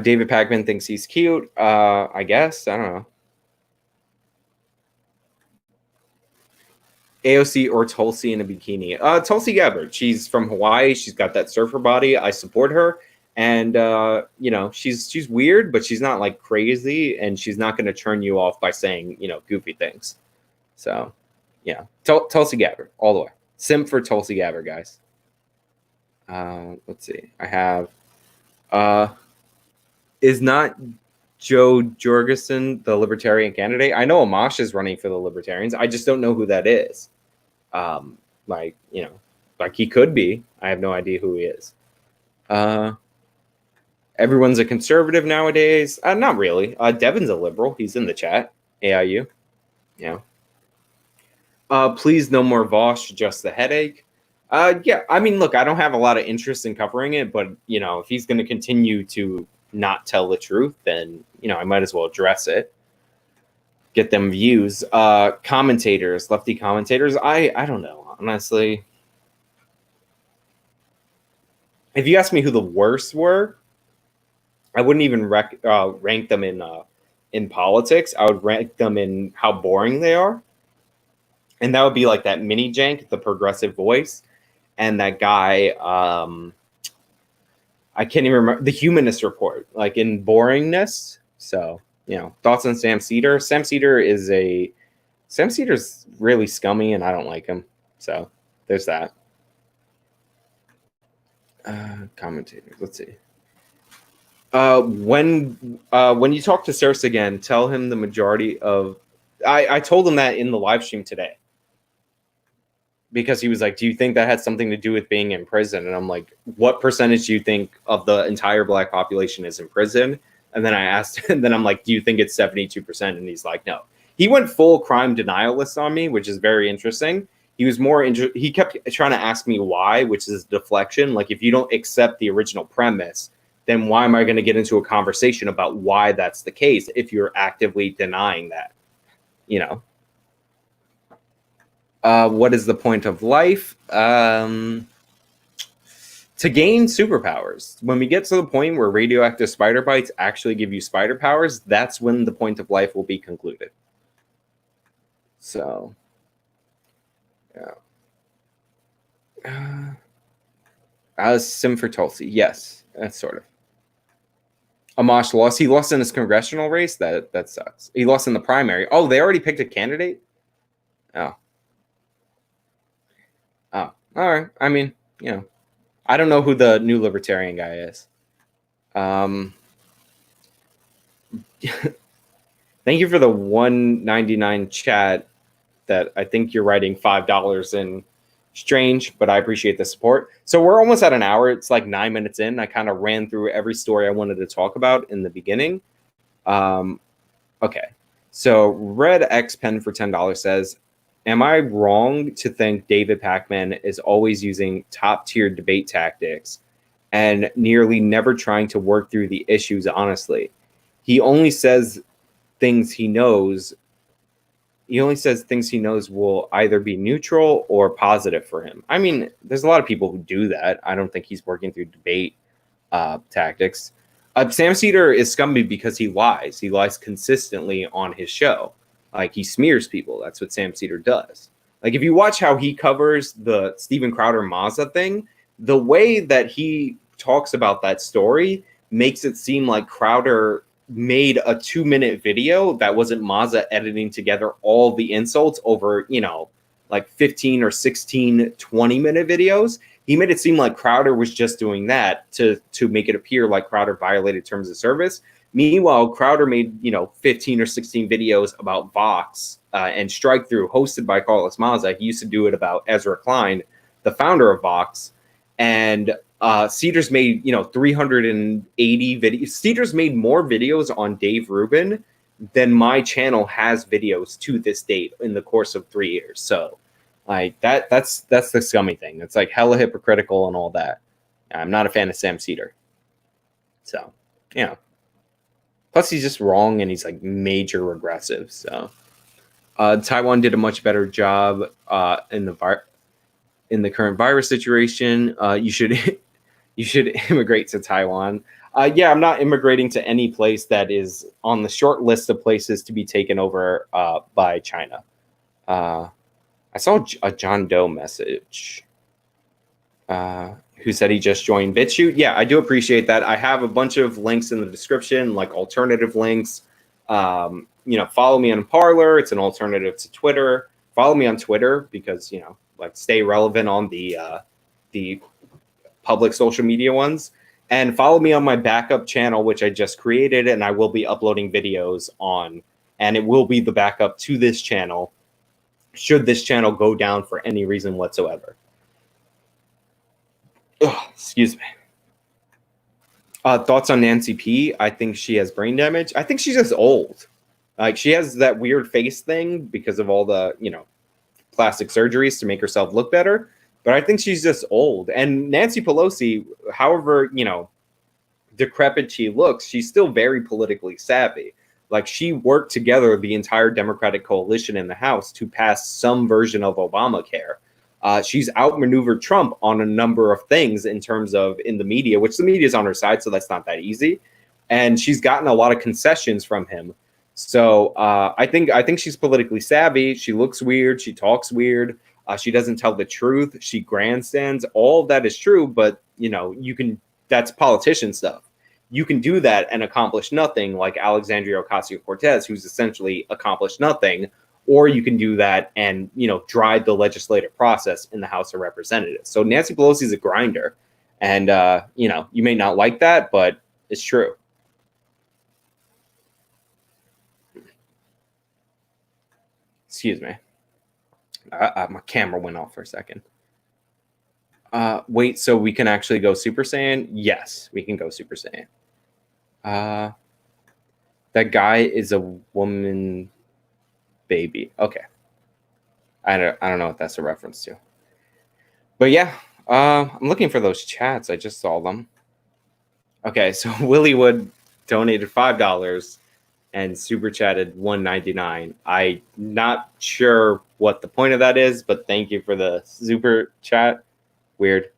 David Pakman thinks he's cute. I guess. I don't know. AOC or Tulsi in a bikini. Tulsi Gabbard. She's from Hawaii. She's got that surfer body. I support her. And, she's weird, but she's not like crazy. And she's not going to turn you off by saying, goofy things. So, yeah. Tulsi Gabbard all the way. Simp for Tulsi Gabbard, guys. Let's see. I have... is not Joe Jorgensen the Libertarian candidate? I know Amash is running for the Libertarians. I just don't know who that is. Like he could be. I have no idea who he is. Everyone's a conservative nowadays. Not really. Devin's a liberal. He's in the chat. AIU. Yeah. Please no more Vosh, just the headache. Yeah, I mean, look, I don't have a lot of interest in covering it, but, if he's going to continue to not tell the truth, then, I might as well address it. Get them views. Commentators, lefty commentators. I don't know, honestly. If you ask me who the worst were, I wouldn't even rank them in politics. I would rank them in how boring they are. And that would be like that mini jank, the progressive voice, and that guy, I can't even remember, the Humanist Report. Like, in boringness, So, thoughts on Sam Cedar? Sam Cedar's really scummy, and I don't like him. So there's that. Commentators. Let's see. When you talk to Cersei again, tell him the majority of. I told him that in the live stream today, because he was like, "Do you think that had something to do with being in prison?" And I'm like, "What percentage do you think of the entire Black population is in prison?" And then I asked, and then I'm like, "Do you think it's 72%?" And he's like, "No." He went full crime denialist on me, which is very interesting. He was more he kept trying to ask me why, which is deflection. Like, if you don't accept the original premise, then why am I going to get into a conversation about why that's the case if you're actively denying that? What is the point of life? To gain superpowers. When we get to the point where radioactive spider bites actually give you spider powers, that's when the point of life will be concluded. So, yeah. Sim for Tulsi. Yes, that's sort of. Amash lost. He lost in his congressional race. That sucks. He lost in the primary. Oh, they already picked a candidate? Oh. Oh, all right. I mean, I don't know who the new libertarian guy is. Thank you for the $1.99 chat. That I think you're writing $5 in. Strange, but I appreciate the support. So we're almost at an hour. It's like 9 minutes in. I kind of ran through every story I wanted to talk about in the beginning. Okay. So Red X Pen for $10 says, am I wrong to think David Pakman is always using top-tier debate tactics and nearly never trying to work through the issues honestly? He only says things he knows. He only says things he knows will either be neutral or positive for him. I mean, there's a lot of people who do that. I don't think he's working through debate tactics. Sam Cedar is scummy because he lies. He lies consistently on his show. Like, he smears people. That's what Sam Cedar does. Like, if you watch how he covers the Steven Crowder Mazda thing, the way that he talks about that story makes it seem like Crowder made a 2-minute video that wasn't Mazda editing together all the insults over, like 15 or 16 20-minute videos. He made it seem like Crowder was just doing that to make it appear like Crowder violated terms of service. Meanwhile, Crowder made, 15 or 16 videos about Vox and Strike Through, hosted by Carlos Maza. He used to do it about Ezra Klein, the founder of Vox. And Cedar's made, 380 videos. Cedar's made more videos on Dave Rubin than my channel has videos to this date in the course of 3 years. So, like, that's the scummy thing. It's like hella hypocritical and all that. I'm not a fan of Sam Cedar. So, plus he's just wrong and he's like major regressive. So, Taiwan did a much better job in the current virus situation. You should immigrate to Taiwan. Yeah, I'm not immigrating to any place that is on the short list of places to be taken over by China. I saw a John Doe message who said he just joined BitChute. Yeah, I do appreciate that. I have a bunch of links in the description, like alternative links. Follow me on Parler. It's an alternative to Twitter. Follow me on Twitter because, like, stay relevant on the public social media ones. And follow me on my backup channel, which I just created, and I will be uploading videos on. And it will be the backup to this channel, should this channel go down for any reason whatsoever. Ugh, excuse me. Thoughts on Nancy P? I think she has brain damage. I think she's just old. Like, she has that weird face thing because of all the, plastic surgeries to make herself look better. But I think she's just old. And Nancy Pelosi, however, decrepit she looks, she's still very politically savvy. Like, she worked together the entire Democratic coalition in the House to pass some version of Obamacare. She's outmaneuvered Trump on a number of things in terms of in the media, which the media is on her side, so that's not that easy. And she's gotten a lot of concessions from him. So I think she's politically savvy. She looks weird. She talks weird. She doesn't tell the truth. She grandstands. All of that is true, but that's politician stuff. you can do that and accomplish nothing, like Alexandria Ocasio-Cortez, who's essentially accomplished nothing, or you can do that and, drive the legislative process in the House of Representatives. So Nancy Pelosi is a grinder, and you may not like that, but it's true. Excuse me. My camera went off for a second. Wait, so we can actually go Super Saiyan? Yes, we can go Super Saiyan. That guy is a woman baby. Okay. I don't know what that's a reference to. But yeah, I'm looking for those chats. I just saw them. Okay, so Willy Wood donated $5 and super chatted $1.99. I'm not sure what the point of that is, but thank you for the super chat. Weird.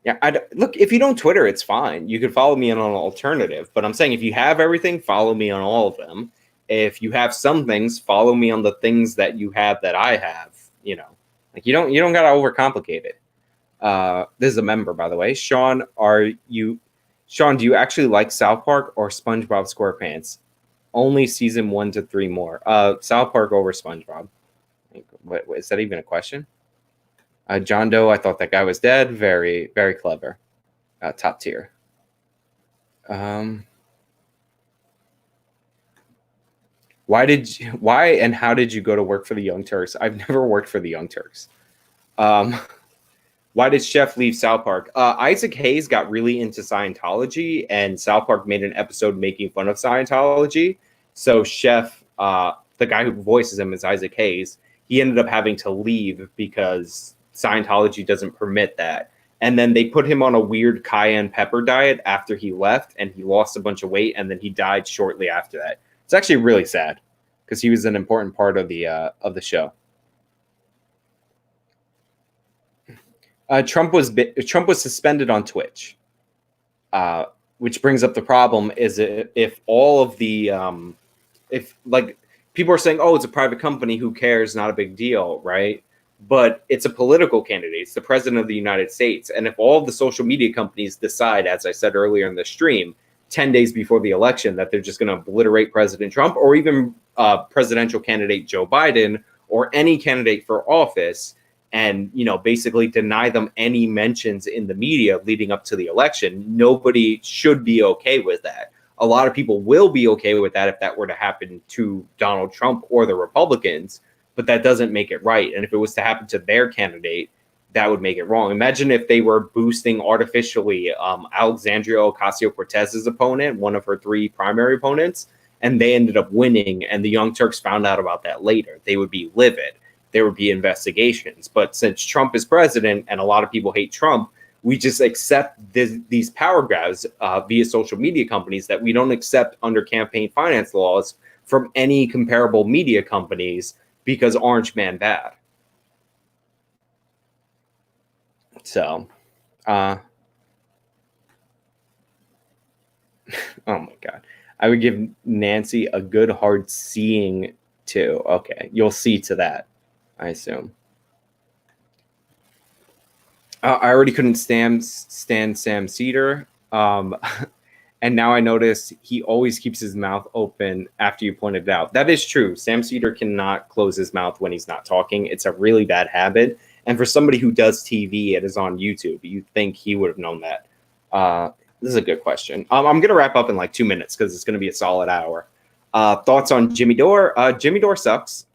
Yeah, look, if you don't Twitter, it's fine. You can follow me on an alternative. But I'm saying if you have everything, follow me on all of them. If you have some things, follow me on the things that you have that I have. Like you don't gotta overcomplicate it. This is a member, by the way. Sean, do you actually like South Park or SpongeBob SquarePants? Only season 1 to 3 more. South Park over SpongeBob. What is that even a question? John Doe, I thought that guy was dead. Very, very clever. Top tier. Why and how did you go to work for the Young Turks? I've never worked for the Young Turks. Why did Chef leave South Park? Isaac Hayes got really into Scientology, and South Park made an episode making fun of Scientology. So Chef, the guy who voices him is Isaac Hayes. He ended up having to leave because Scientology doesn't permit that. And then they put him on a weird cayenne pepper diet after he left, and he lost a bunch of weight, and then he died shortly after that. It's actually really sad because he was an important part of the show. Trump was suspended on Twitch, which brings up the problem: is if all of the if like people are saying, oh, it's a private company, who cares? Not a big deal, right? But it's a political candidate. It's the president of the United States, and if all of the social media companies decide, as I said earlier in the stream, 10 days before the election, that they're just going to obliterate President Trump or even presidential candidate Joe Biden or any candidate for office, and basically deny them any mentions in the media leading up to the election, nobody should be okay with that. A lot of people will be okay with that if that were to happen to Donald Trump or the Republicans, but that doesn't make it right. And if it was to happen to their candidate, that would make it wrong. Imagine if they were boosting artificially Alexandria Ocasio-Cortez's opponent, one of her 3 primary opponents, and they ended up winning, and the Young Turks found out about that later. They would be livid. There would be investigations. But since Trump is president and a lot of people hate Trump, we just accept these power grabs via social media companies that we don't accept under campaign finance laws from any comparable media companies because Orange Man bad. So, oh my God. I would give Nancy a good hard seeing too. Okay, you'll see to that, I assume. I already couldn't stand Sam Cedar. And now I notice he always keeps his mouth open after you pointed it out. That is true. Sam Cedar cannot close his mouth when he's not talking. It's a really bad habit. And for somebody who does TV, it is on YouTube. You'd think he would have known that. This is a good question. I'm going to wrap up in like 2 minutes because it's going to be a solid hour. Thoughts on Jimmy Dore? Jimmy Dore sucks.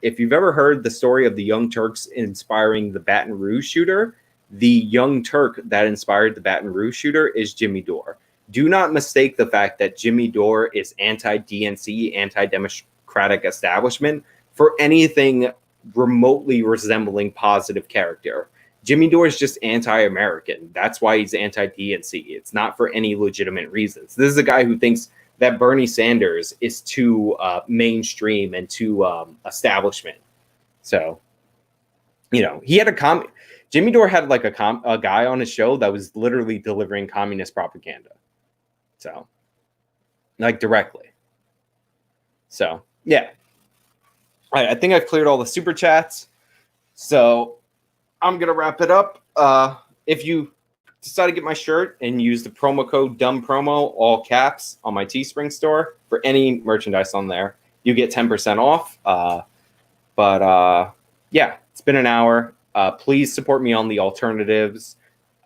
If you've ever heard the story of the Young Turks inspiring the Baton Rouge shooter, the Young Turk that inspired the Baton Rouge shooter is Jimmy Dore. Do not mistake the fact that Jimmy Dore is anti-DNC, anti-democratic establishment for anything remotely resembling positive character. Jimmy Dore is just anti-American. That's why he's anti-DNC. It's not for any legitimate reasons. This is a guy who thinks that Bernie Sanders is too mainstream and too establishment. So, he had Jimmy Dore had like a guy on his show that was literally delivering communist propaganda. So, like directly. So, yeah. All right, I think I've cleared all the super chats. So, I'm going to wrap it up. If you decided to get my shirt and use the promo code DUMBPROMO, all caps, on my Teespring store. For any merchandise on there, you get 10% off. Yeah, it's been an hour. Please support me on the alternatives.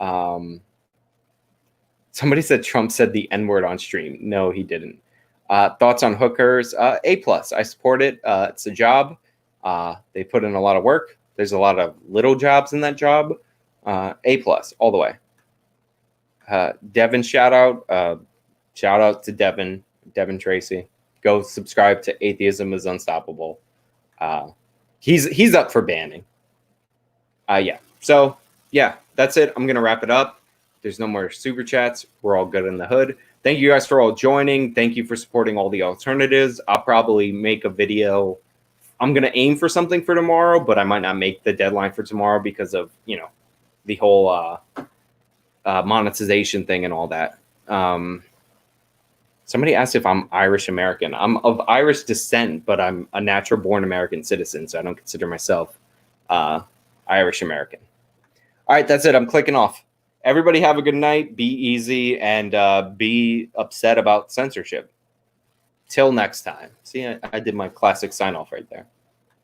Somebody said Trump said the N-word on stream. No, he didn't. Thoughts on hookers? A+. I support it. It's a job. They put in a lot of work. There's a lot of little jobs in that job. A+ all the way. Devin shout out to Devin Tracy. Go subscribe to Atheism is Unstoppable. He's up for banning. Yeah. So yeah, that's it. I'm gonna wrap it up. There's no more super chats. We're all good in the hood. Thank you guys for all joining. Thank you for supporting all the alternatives. I'll probably make a video. I'm gonna aim for something for tomorrow, but I might not make the deadline for tomorrow because of the whole monetization thing and all that. Somebody asked if I'm Irish American. I'm of Irish descent, but I'm a natural born American citizen, so I don't consider myself Irish American. All right, that's it. I'm clicking off. Everybody have a good night. Be easy and be upset about censorship. Till next time. See, I did my classic sign off right there.